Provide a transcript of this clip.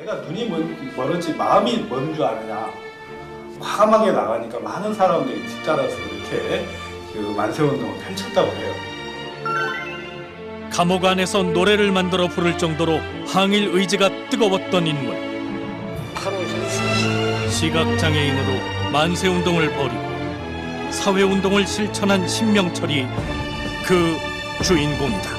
내가 눈이 멀었지 마음이 먼 줄 아느냐. 과감하게 나가니까 많은 사람들이 뒤따라서 이렇게 그 만세운동을 펼쳤다고 해요. 감옥 안에서 노래를 만들어 부를 정도로 항일 의지가 뜨거웠던 인물. 시각장애인으로 만세운동을 벌이고 사회운동을 실천한 신명철이 그 주인공이다.